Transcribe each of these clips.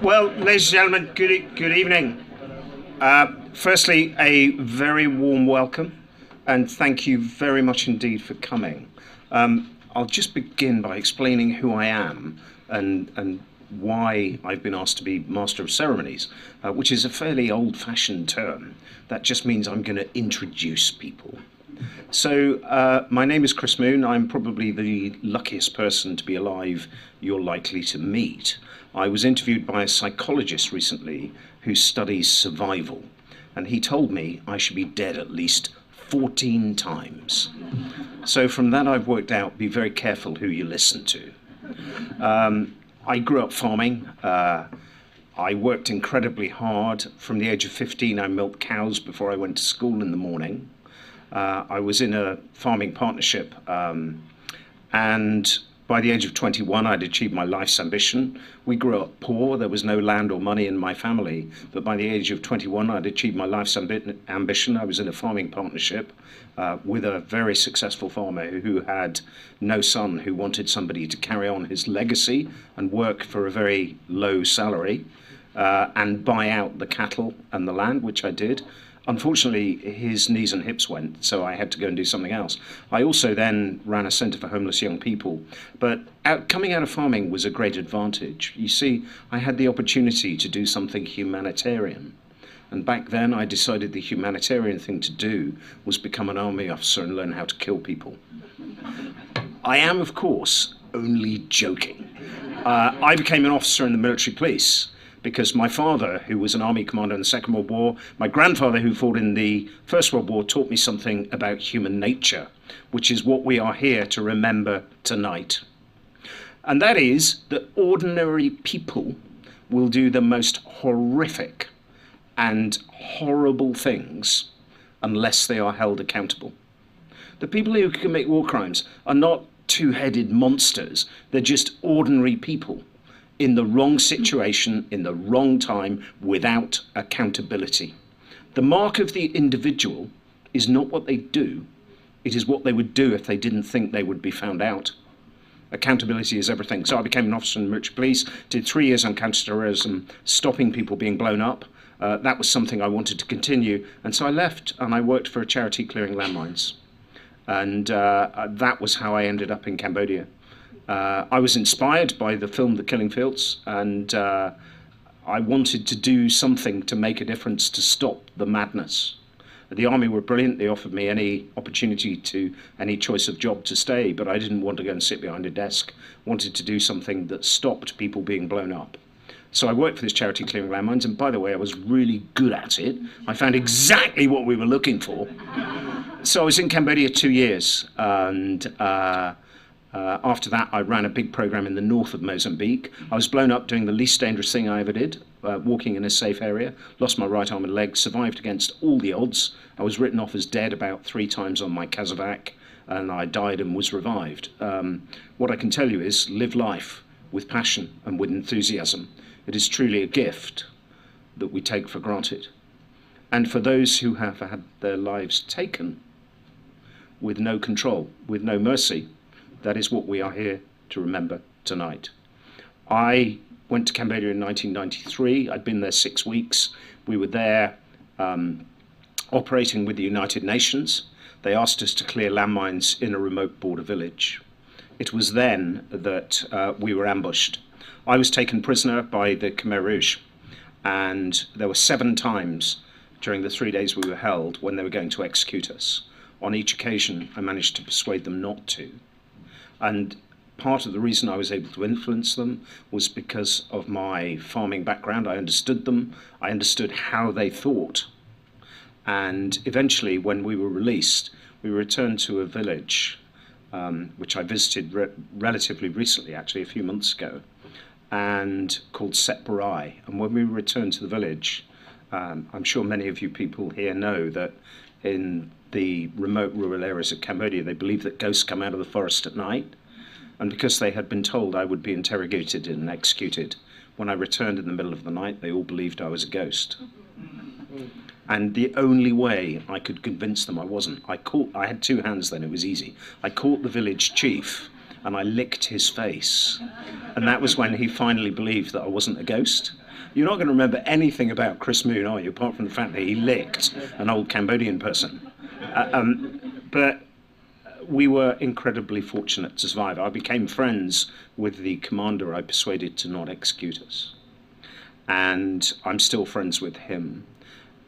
Well, ladies and gentlemen, good evening. Firstly, a very warm welcome, and thank you very much indeed for coming. I'll just begin by explaining who I am and why I've been asked to be Master of Ceremonies, which is a fairly old-fashioned term. That just means I'm going to introduce people. So my name is Chris Moon. I'm probably the luckiest person to be alive you're likely to meet. I was interviewed by a psychologist recently who studies survival, and he told me I should be dead at least 14 times. So from that I've worked out, be very careful who you listen to. I grew up farming. I worked incredibly hard. From the age of 15 I milked cows before I went to school in the morning. I was in a farming partnership, and by the age of 21, I'd achieved my life's ambition. We grew up poor. There was no land or money in my family. But by the age of 21, I'd achieved my life's ambition. I was in a farming partnership with a very successful farmer who had no son, who wanted somebody to carry on his legacy and work for a very low salary and buy out the cattle and the land, which I did. Unfortunately, his knees and hips went, so I had to go and do something else. I also then ran a centre for homeless young people. But coming out of farming was a great advantage. You see, I had the opportunity to do something humanitarian. And back then, I decided the humanitarian thing to do was become an army officer and learn how to kill people. I am, of course, only joking. I became an officer in the military police, because my father, who was an army commander in the Second World War, my grandfather, who fought in the First World War, taught me something about human nature, which is what we are here to remember tonight. And that is that ordinary people will do the most horrific and horrible things unless they are held accountable. The people who commit war crimes are not two-headed monsters. They're just ordinary people in the wrong situation, in the wrong time, without accountability. The mark of the individual is not what they do, it is what they would do if they didn't think they would be found out. Accountability is everything. So I became an officer in the military police, did 3 years on counter-terrorism, stopping people being blown up. That was something I wanted to continue, and so I left and I worked for a charity clearing landmines. And that was how I ended up in Cambodia. I was inspired by the film The Killing Fields, and I wanted to do something to make a difference to stop the madness. The army were brilliant. They offered me any opportunity to, any choice of job to stay, but I didn't want to go and sit behind a desk. I wanted to do something that stopped people being blown up. So I worked for this charity clearing landmines, and by the way, I was really good at it. I found exactly what we were looking for. So I was in Cambodia 2 years, and after that, I ran a big program in the north of Mozambique. I was blown up doing the least dangerous thing I ever did, walking in a safe area, lost my right arm and leg, survived against all the odds. I was written off as dead about 3 times on my casevac, and I died and was revived. What I can tell you is live life with passion and with enthusiasm. It is truly a gift that we take for granted. And for those who have had their lives taken with no control, with no mercy, that is what we are here to remember tonight. I went to Cambodia in 1993. I'd been there 6 weeks. We were there operating with the United Nations. They asked us to clear landmines in a remote border village. It was then that we were ambushed. I was taken prisoner by the Khmer Rouge, and there were 7 times during the 3 days we were held when they were going to execute us. On each occasion, I managed to persuade them not to. And part of the reason I was able to influence them was because of my farming background. I understood them, I understood how they thought. And eventually, when we were released, we returned to a village, which I visited relatively recently, actually a few months ago, and called Setbarai. And when we returned to the village, I'm sure many of you people here know that in the remote rural areas of Cambodia, they believe that ghosts come out of the forest at night. And because they had been told I would be interrogated and executed, when I returned in the middle of the night, they all believed I was a ghost. And the only way I could convince them I wasn't, I had 2 hands then, it was easy. I caught the village chief and I licked his face. And that was when he finally believed that I wasn't a ghost. You're not going to remember anything about Chris Moon, are you, apart from the fact that he licked an old Cambodian person. But we were incredibly fortunate to survive. I became friends with the commander I persuaded to not execute us. And I'm still friends with him.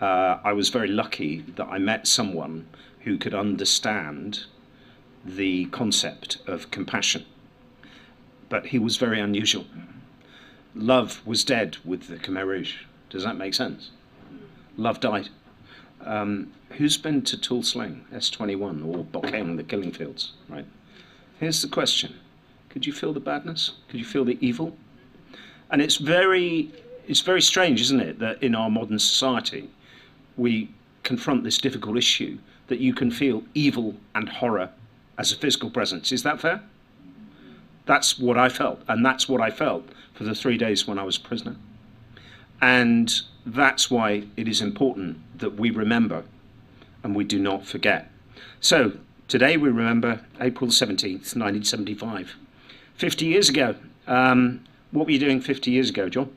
I was very lucky that I met someone who could understand the concept of compassion. But he was very unusual. Love was dead with the Khmer Rouge. Does that make sense? Love died. Who's been to Tuol Sleng, S21, or Bokeng, the killing fields, right? Here's the question. Could you feel the badness? Could you feel the evil? And it's very strange, isn't it, that in our modern society, we confront this difficult issue that you can feel evil and horror as a physical presence. Is that fair? That's what I felt, and that's what I felt for the 3 days when I was a prisoner. And that's why it is important that we remember and we do not forget. So today we remember April 17th, 1975. 50 years ago. What were you doing 50 years ago, John?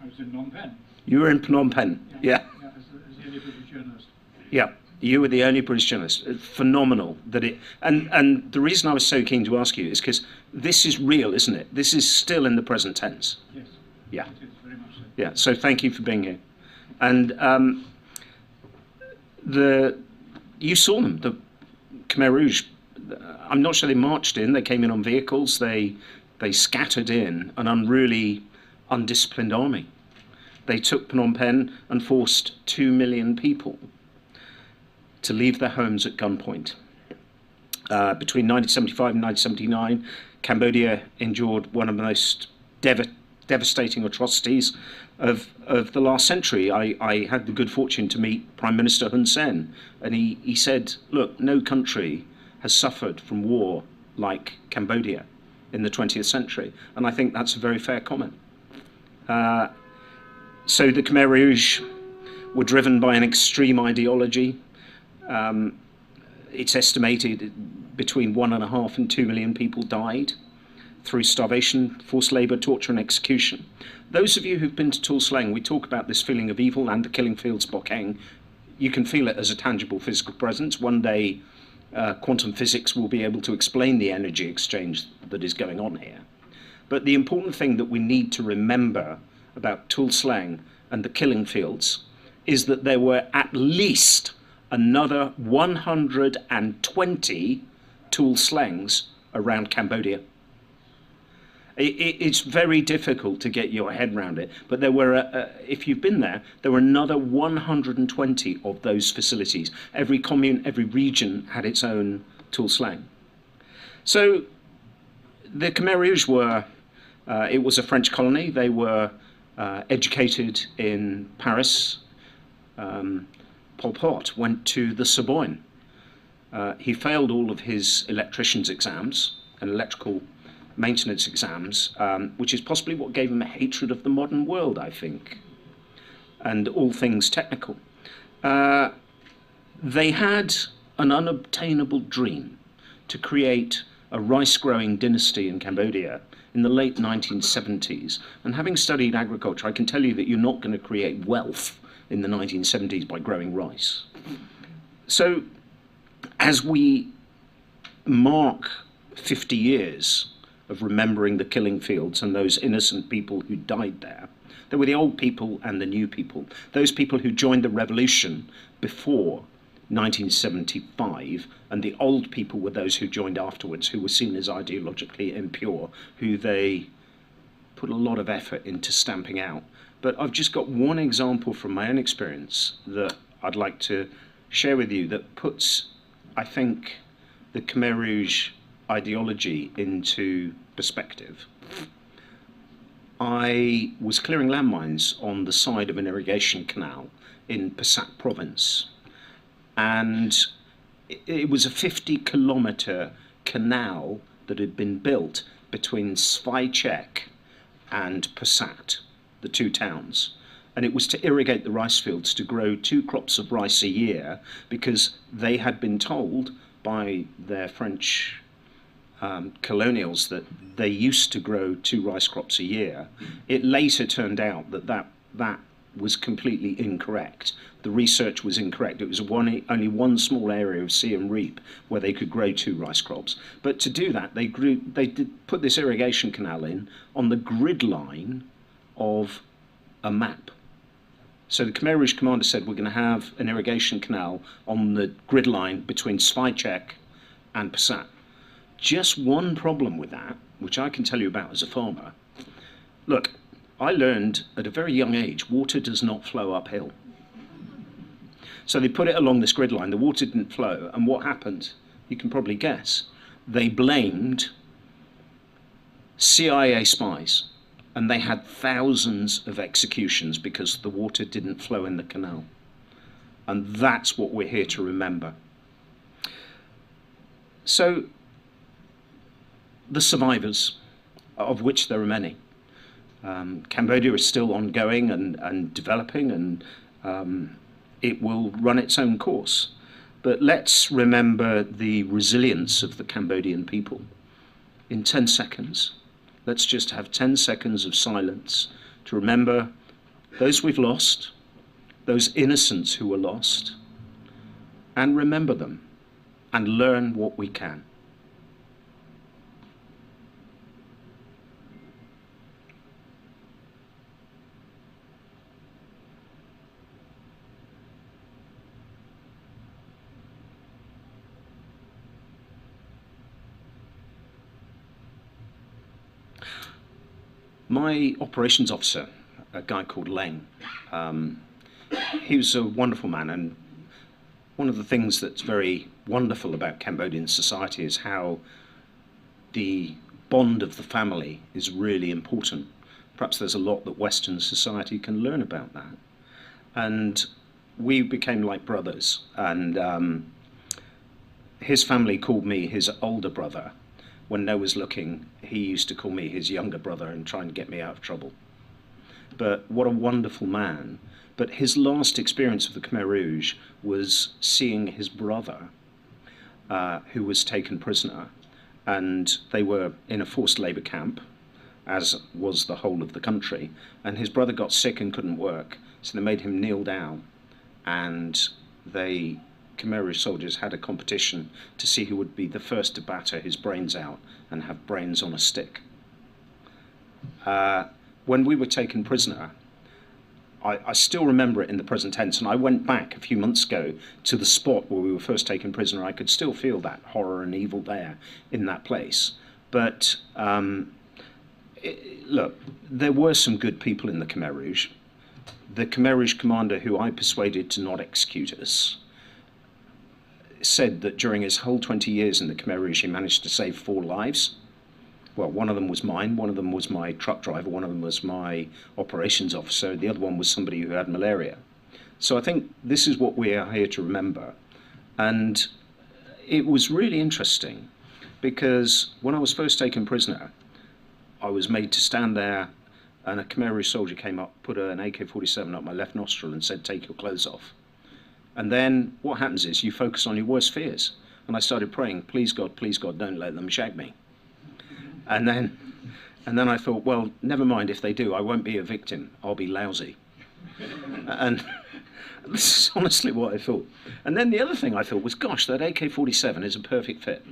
I was in Phnom Penh. You were in Phnom Penh, yeah. Yeah, as the only British journalist. Yeah, you were the only British journalist. Phenomenal that it. And the reason I was so keen to ask you is because this is real, isn't it? This is still in the present tense. Yes. Yeah. It is very much so. Yeah. So thank you for being here. And you saw them, the Khmer Rouge. I'm not sure they marched in. They came in on vehicles. They scattered in an unruly, undisciplined army. They took Phnom Penh and forced 2 million people to leave their homes at gunpoint. Between 1975 and 1979, Cambodia endured one of the most devastating atrocities of the last century. I had the good fortune to meet Prime Minister Hun Sen, and he said, look, no country has suffered from war like Cambodia in the 20th century. And I think that's a very fair comment. So the Khmer Rouge were driven by an extreme ideology. It's estimated between 1.5 and 2 million people died through starvation, forced labour, torture and execution. Those of you who've been to Tuol Sleng, we talk about this feeling of evil and the killing fields, Bokeng. You can feel it as a tangible physical presence. One day, quantum physics will be able to explain the energy exchange that is going on here. But the important thing that we need to remember about Tuol Sleng and the killing fields is that there were at least another 120 Tuol Slengs around Cambodia. It's very difficult to get your head around it, but there were, if you've been there, there were another 120 of those facilities. Every commune, every region had its own Tuol Sleng. So the Khmer Rouge were, it was a French colony. They were educated in Paris. Pol Pot went to the Sorbonne. He failed all of his electrician's exams and electrical maintenance exams, which is possibly what gave him a hatred of the modern world, I think, and all things technical. They had an unobtainable dream to create a rice-growing dynasty in Cambodia in the late 1970s. And having studied agriculture, I can tell you that you're not going to create wealth in the 1970s by growing rice. So as we mark 50 years of remembering the killing fields and those innocent people who died there, there were the old people and the new people, those people who joined the revolution before 1975, and the old people were those who joined afterwards, who were seen as ideologically impure, who they put a lot of effort into stamping out. But I've just got one example from my own experience that I'd like to share with you that puts, I think, the Khmer Rouge ideology into perspective. I was clearing landmines on the side of an irrigation canal in Pasat province, and it was a 50-kilometre canal that had been built between Svaychek and Pasat, the two towns, and it was to irrigate the rice fields to grow 2 crops of rice a year, because they had been told by their French colonials that they used to grow 2 rice crops a year. It later turned out that was completely incorrect. The research was incorrect. It was only one small area of see and reap where they could grow 2 rice crops. But to do that, they did put this irrigation canal in on the grid line of a map. So the Khmer Rouge commander said, we're going to have an irrigation canal on the grid line between Svajcek and Passat. Just one problem with that, which I can tell you about as a farmer. Look, I learned at a very young age, water does not flow uphill. So they put it along this grid line, the water didn't flow, and what happened? You can probably guess. They blamed CIA spies, and they had thousands of executions because the water didn't flow in the canal. And that's what we're here to remember. So, the survivors, of which there are many. Cambodia is still ongoing and developing, and it will run its own course. But let's remember the resilience of the Cambodian people. In 10 seconds, let's just have 10 seconds of silence to remember those we've lost, those innocents who were lost, and remember them and learn what we can. My operations officer, a guy called Leng, he was a wonderful man, and one of the things that's very wonderful about Cambodian society is how the bond of the family is really important. Perhaps there's a lot that Western society can learn about that. And we became like brothers, and his family called me his older brother. When no one was looking, he used to call me his younger brother and try and get me out of trouble. But what a wonderful man. But his last experience of the Khmer Rouge was seeing his brother, who was taken prisoner, and they were in a forced labour camp, as was the whole of the country, and his brother got sick and couldn't work, so they made him kneel down, and Khmer Rouge soldiers had a competition to see who would be the first to batter his brains out and have brains on a stick. When we were taken prisoner, I still remember it in the present tense, and I went back a few months ago to the spot where we were first taken prisoner. I could still feel that horror and evil there in that place. But look, there were some good people in the Khmer Rouge. The Khmer Rouge commander who I persuaded to not execute us said that during his whole 20 years in the Khmer Rouge, he managed to save 4 lives. Well, one of them was mine, one of them was my truck driver, one of them was my operations officer, the other one was somebody who had malaria. So I think this is what we are here to remember. And it was really interesting because when I was first taken prisoner, I was made to stand there, and a Khmer Rouge soldier came up, put an AK-47 up my left nostril and said, "Take your clothes off." And then what happens is you focus on your worst fears. And I started praying, please God, don't let them shag me. And then I thought, well, never mind if they do, I won't be a victim, I'll be lousy. And this is honestly what I thought. And then the other thing I thought was, gosh, that AK-47 is a perfect fit.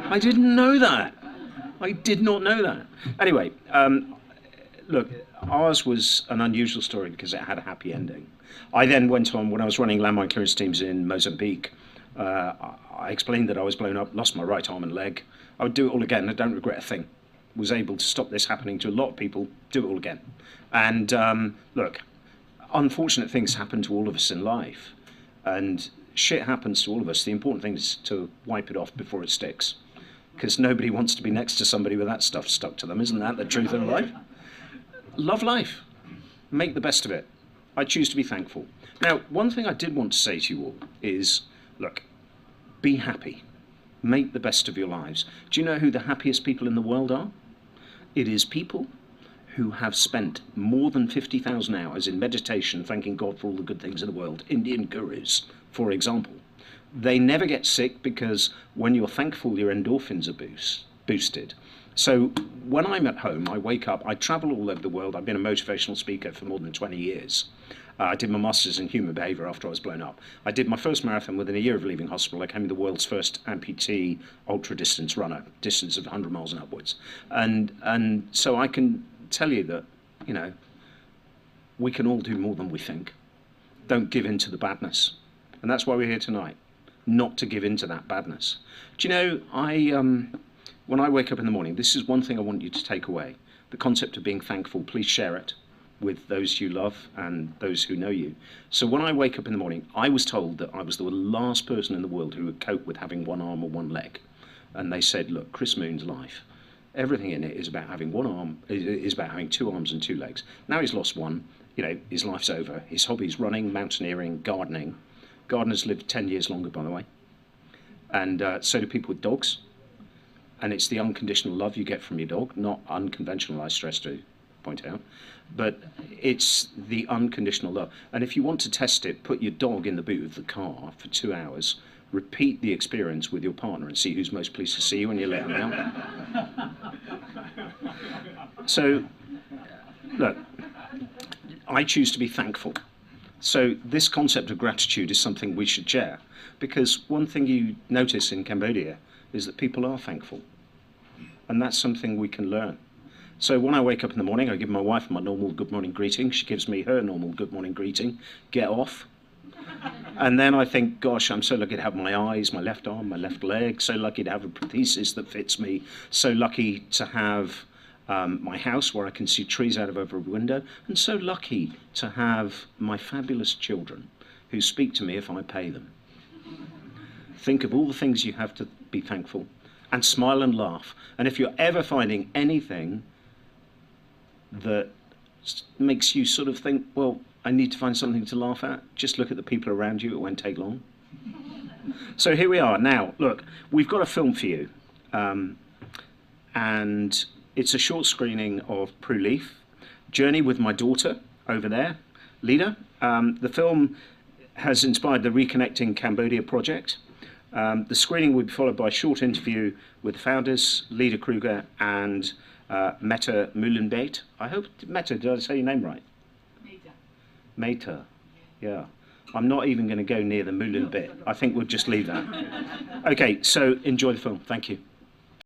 I didn't know that. I did not know that. Anyway, look, ours was an unusual story because it had a happy ending. I then went on, when I was running landmine clearance teams in Mozambique, I explained that I was blown up, lost my right arm and leg. I would do it all again, I don't regret a thing. Was able to stop this happening to a lot of people, do it all again. And look, unfortunate things happen to all of us in life, and shit happens to all of us. The important thing is to wipe it off before it sticks, because nobody wants to be next to somebody with that stuff stuck to them. Isn't that the truth of life? Love life. Make the best of it. I choose to be thankful. Now, one thing I did want to say to you all is, look, be happy. Make the best of your lives. Do you know who the happiest people in the world are? It is people who have spent more than 50,000 hours in meditation, thanking God for all the good things in the world. Indian gurus, for example. They never get sick because when you're thankful, your endorphins are boosted. So when I'm at home, I wake up, I travel all over the world. I've been a motivational speaker for more than 20 years. I did my Masters in Human Behaviour after I was blown up. I did my first marathon within a year of leaving hospital. I became the world's first amputee ultra-distance runner, distance of 100 miles and upwards. And so I can tell you that, you know, we can all do more than we think. Don't give in to the badness. And that's why we're here tonight, not to give in to that badness. Do you know, when I wake up in the morning, this is one thing I want you to take away. The concept of being thankful, please share it with those you love and those who know you. So when I wake up in the morning, I was told that I was the last person in the world who would cope with having one arm or one leg. And they said, look, Chris Moon's life, everything in it is about having one arm, is about having two arms and two legs. Now he's lost one, you know, his life's over. His hobbies, running, mountaineering, gardening. Gardeners live 10 years longer, by the way. And so do people with dogs. And it's the unconditional love you get from your dog, not unconventional, I stress to point out. But it's the unconditional love. And if you want to test it, put your dog in the boot of the car for 2 hours, repeat the experience with your partner and see who's most pleased to see you when you let them out. So, look, I choose to be thankful. So this concept of gratitude is something we should share, because one thing you notice in Cambodia is that people are thankful. And that's something we can learn. So when I wake up in the morning, I give my wife my normal good morning greeting. She gives me her normal good morning greeting. Get off. And then I think, gosh, I'm so lucky to have my eyes, my left arm, my left leg. So lucky to have a prosthesis that fits me. So lucky to have my house where I can see trees out of over a window. And so lucky to have my fabulous children who speak to me if I pay them. Think of all the things you have to be thankful, and smile and laugh. And if you're ever finding anything that makes you sort of think, well, I need to find something to laugh at, just look at the people around you. It won't take long. So here we are. Now, look, we've got a film for you. And it's a short screening of Prue Leaf, Journey with My Daughter, over there, Lida. The film has inspired the Reconnecting Cambodia Project. The screening will be followed by a short interview with the founders, Lida Kruger and Meta Moon MBE. I hope, Meta, did I say your name right? Meta. Yeah. I'm not even going to go near the Moon MBE. I think we'll just leave that. Okay, so enjoy the film. Thank you.